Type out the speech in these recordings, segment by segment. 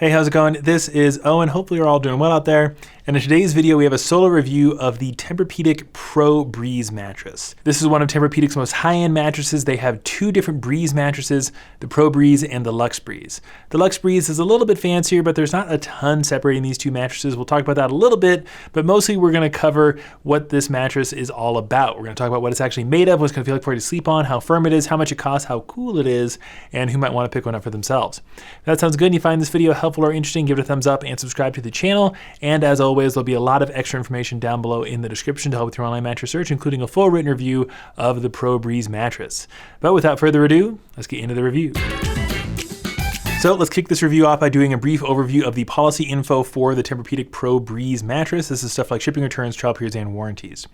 Hey, how's it going? This is Owen. Hopefully you're all doing well out there. And in today's video, we have a solo review of the Tempur-Pedic ProBreeze mattress. This is one of Tempur-Pedic's most high-end mattresses. They have two different Breeze mattresses, the ProBreeze and the LuxeBreeze. The LuxeBreeze is a little bit fancier, but there's not a ton separating these two mattresses. We'll talk about that a little bit, but mostly we're gonna cover what this mattress is all about. We're gonna talk about what it's actually made of, what it's gonna feel like for you to sleep on, how firm it is, how much it costs, how cool it is, and who might wanna pick one up for themselves. If that sounds good and you find this video helpful or interesting, give it a thumbs up and subscribe to the channel. And as always, there'll be a lot of extra information down below in the description to help with your online mattress search, including a full written review of the ProBreeze mattress. But without further ado, let's get into the review. So let's kick this review off by doing a brief overview of the policy info for the Tempur-Pedic ProBreeze mattress. This is stuff like shipping returns, trial periods, and warranties.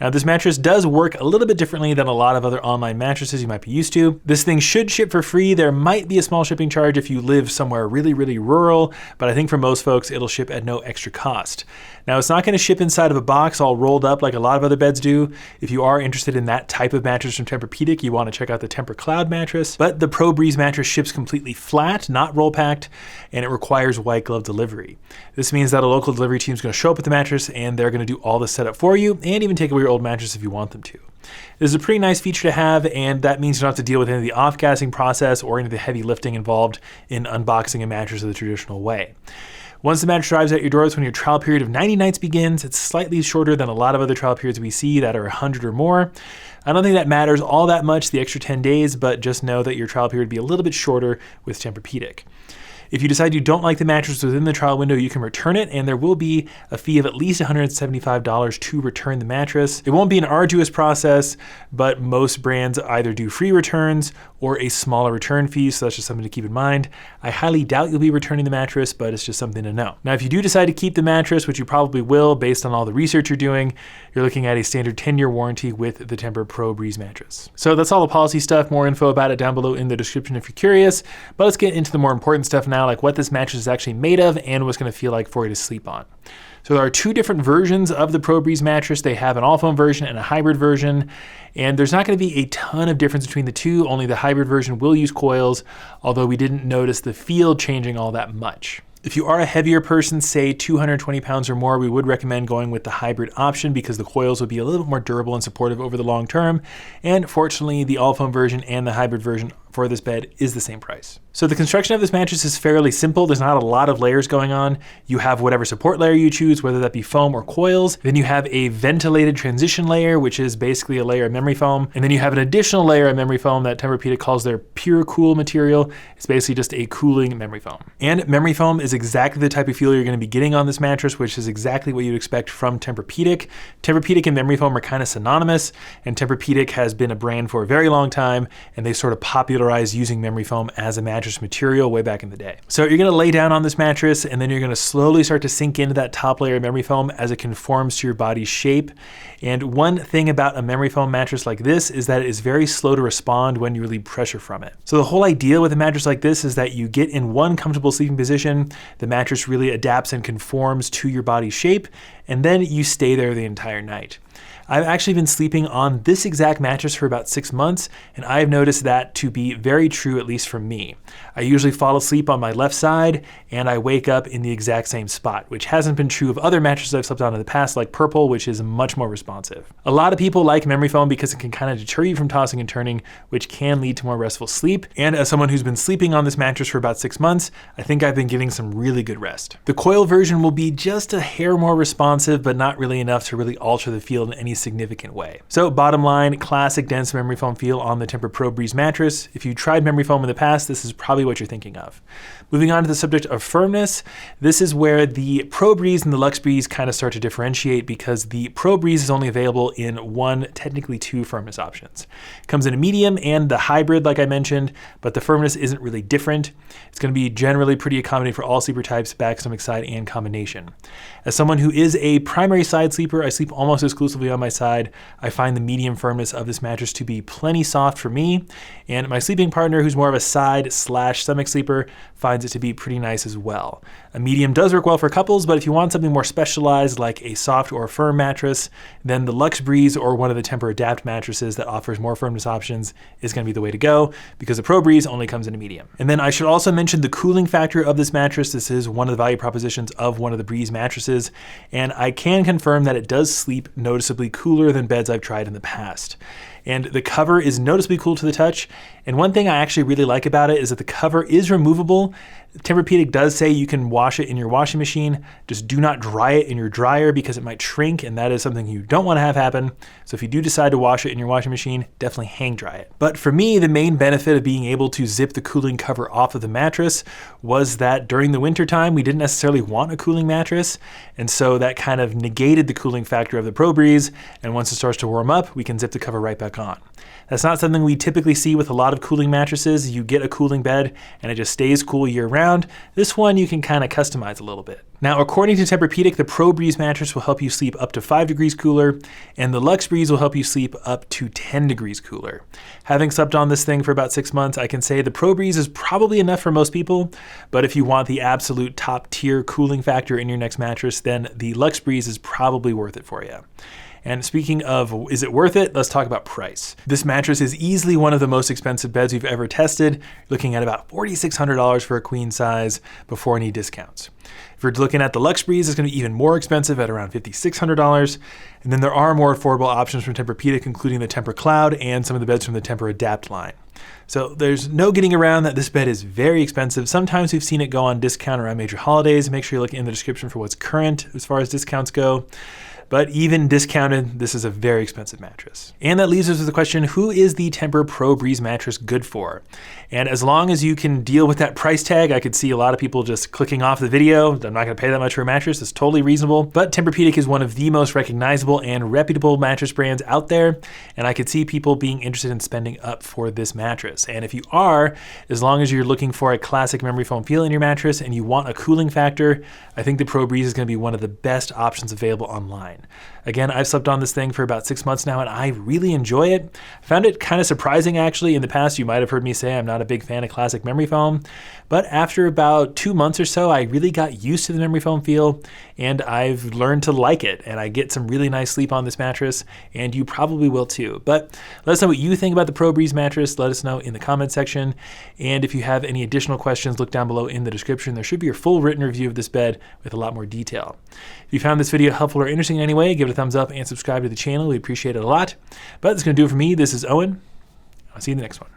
Now this mattress does work a little bit differently than a lot of other online mattresses you might be used to. This thing should ship for free. There might be a small shipping charge if you live somewhere really rural, but I think for most folks, it'll ship at no extra cost. Now it's not gonna ship inside of a box all rolled up like a lot of other beds do. If you are interested in that type of mattress from Tempur-Pedic, you wanna check out the Tempur Cloud mattress, but the ProBreeze mattress ships completely flat, not roll packed, and it requires white glove delivery. This means that a local delivery team is going to show up with the mattress and they're going to do all the setup for you and even take away your old mattress if you want them to. This is a pretty nice feature to have, and that means you don't have to deal with any of the off-gassing process or any of the heavy lifting involved in unboxing a mattress the traditional way. Once the mattress arrives at your doors, when your trial period of 90 nights begins, it's slightly shorter than a lot of other trial periods we see that are 100 or more. I don't think that matters all that much, the extra 10 days, but just know that your trial period would be a little bit shorter with Tempur-Pedic. If you decide you don't like the mattress within the trial window, you can return it, and there will be a fee of at least $175 to return the mattress. It won't be an arduous process, but most brands either do free returns or a smaller return fee, so that's just something to keep in mind. I highly doubt you'll be returning the mattress, but it's just something to know. Now, if you do decide to keep the mattress, which you probably will based on all the research you're doing, you're looking at a standard 10-year warranty with the Tempur ProBreeze mattress. So that's all the policy stuff. More info about it down below in the description if you're curious, but let's get into the more important stuff now, like what this mattress is actually made of and what's gonna feel like for you to sleep on. So there are two different versions of the ProBreeze mattress. They have an all-foam version and a hybrid version, and there's not gonna be a ton of difference between the two, only the hybrid version will use coils, although we didn't notice the feel changing all that much. If you are a heavier person, say 220 pounds or more, we would recommend going with the hybrid option because the coils will be a little bit more durable and supportive over the long term. And fortunately, the all-foam version and the hybrid version for this bed is the same price. So the construction of this mattress is fairly simple. There's not a lot of layers going on. You have whatever support layer you choose, whether that be foam or coils. Then you have a ventilated transition layer, which is basically a layer of memory foam. And then you have an additional layer of memory foam that Tempur-Pedic calls their pure cool material. It's basically just a cooling memory foam. And memory foam is exactly the type of feel you're gonna be getting on this mattress, which is exactly what you'd expect from Tempur-Pedic. Tempur-Pedic and memory foam are kind of synonymous, and Tempur-Pedic has been a brand for a very long time, and they sort of popularized using memory foam as a mattress material way back in the day. So you're gonna lay down on this mattress, and then you're gonna slowly start to sink into that top layer of memory foam as it conforms to your body's shape. And one thing about a memory foam mattress like this is that it is very slow to respond when you relieve pressure from it. So the whole idea with a mattress like this is that you get in one comfortable sleeping position, the mattress really adapts and conforms to your body's shape, and then you stay there the entire night. I've actually been sleeping on this exact mattress for about 6 months, and I've noticed that to be very true, at least for me. I usually fall asleep on my left side, and I wake up in the exact same spot, which hasn't been true of other mattresses I've slept on in the past, like Purple, which is much more responsive. A lot of people like memory foam because it can kind of deter you from tossing and turning, which can lead to more restful sleep. And as someone who's been sleeping on this mattress for about 6 months, I think I've been getting some really good rest. The coil version will be just a hair more responsive, but not really enough to really alter the feel in any significant way. So bottom line, classic dense memory foam feel on the Tempur ProBreeze mattress. If you tried memory foam in the past, this is probably what you're thinking of. Moving on to the subject of firmness, this is where the ProBreeze and the LuxeBreeze kind of start to differentiate because the ProBreeze is only available in one, technically two firmness options. It comes in a medium and the hybrid, like I mentioned, but the firmness isn't really different. It's going to be generally pretty accommodating for all sleeper types, back, stomach, side, and combination. As someone who is a primary side sleeper, I sleep almost exclusively on my my side. I find the medium firmness of this mattress to be plenty soft for me, and my sleeping partner, who's more of a side/stomach sleeper, finds it to be pretty nice as well. A medium does work well for couples, but if you want something more specialized like a soft or firm mattress, then the LuxeBreeze or one of the TempurAdapt mattresses that offers more firmness options is going to be the way to go, because the ProBreeze only comes in a medium. And then I should also mention the cooling factor of this mattress. This is one of the value propositions of one of the Breeze mattresses, and I can confirm that it does sleep noticeably cooler than beds I've tried in the past. And the cover is noticeably cool to the touch. And one thing I actually really like about it is that the cover is removable. Tempur-Pedic does say you can wash it in your washing machine. Just do not dry it in your dryer because it might shrink, and that is something you don't want to have happen. So if you do decide to wash it in your washing machine, definitely hang dry it. But for me, the main benefit of being able to zip the cooling cover off of the mattress was that during the winter time, we didn't necessarily want a cooling mattress. And so that kind of negated the cooling factor of the ProBreeze. And once it starts to warm up, we can zip the cover right back on. That's not something we typically see with a lot of cooling mattresses. You get a cooling bed and it just stays cool year round. This one you can kind of customize a little bit. Now, according to Tempur-Pedic, the ProBreeze mattress will help you sleep up to 5 degrees cooler, and the LuxeBreeze will help you sleep up to 10 degrees cooler. Having slept on this thing for about 6 months, I can say the ProBreeze is probably enough for most people, but if you want the absolute top tier cooling factor in your next mattress, then the LuxeBreeze is probably worth it for you. And speaking of, is it worth it? Let's talk about price. This mattress is easily one of the most expensive beds we've ever tested, looking at about $4,600 for a queen size before any discounts. If you're looking at the LuxeBreeze, it's going to be even more expensive at around $5,600. And then there are more affordable options from Tempur-Pedic, including the TemperCloud and some of the beds from the TempurAdapt line. So there's no getting around that this bed is very expensive. Sometimes we've seen it go on discount around major holidays. Make sure you look in the description for what's current as far as discounts go. But even discounted, this is a very expensive mattress. And that leaves us with the question, who is the Tempur ProBreeze mattress good for? And as long as you can deal with that price tag, I could see a lot of people just clicking off the video. I'm not gonna pay that much for a mattress, it's totally reasonable. But Tempur-Pedic is one of the most recognizable and reputable mattress brands out there. And I could see people being interested in spending up for this mattress. And if you are, as long as you're looking for a classic memory foam feel in your mattress and you want a cooling factor, I think the ProBreeze is gonna be one of the best options available online. Again, I've slept on this thing for about 6 months now and I really enjoy it. I found it kind of surprising actually. In the past, you might have heard me say I'm not a big fan of classic memory foam, but after about 2 months or so, I really got used to the memory foam feel and I've learned to like it, and I get some really nice sleep on this mattress, and you probably will too. But let us know what you think about the ProBreeze mattress. Let us know in the comment section. And if you have any additional questions, look down below in the description. There should be a full written review of this bed with a lot more detail. If you found this video helpful or interesting in any way, give it a thumbs up and subscribe to the channel. We appreciate it a lot. But that's going to do it for me. This is Owen. I'll see you in the next one.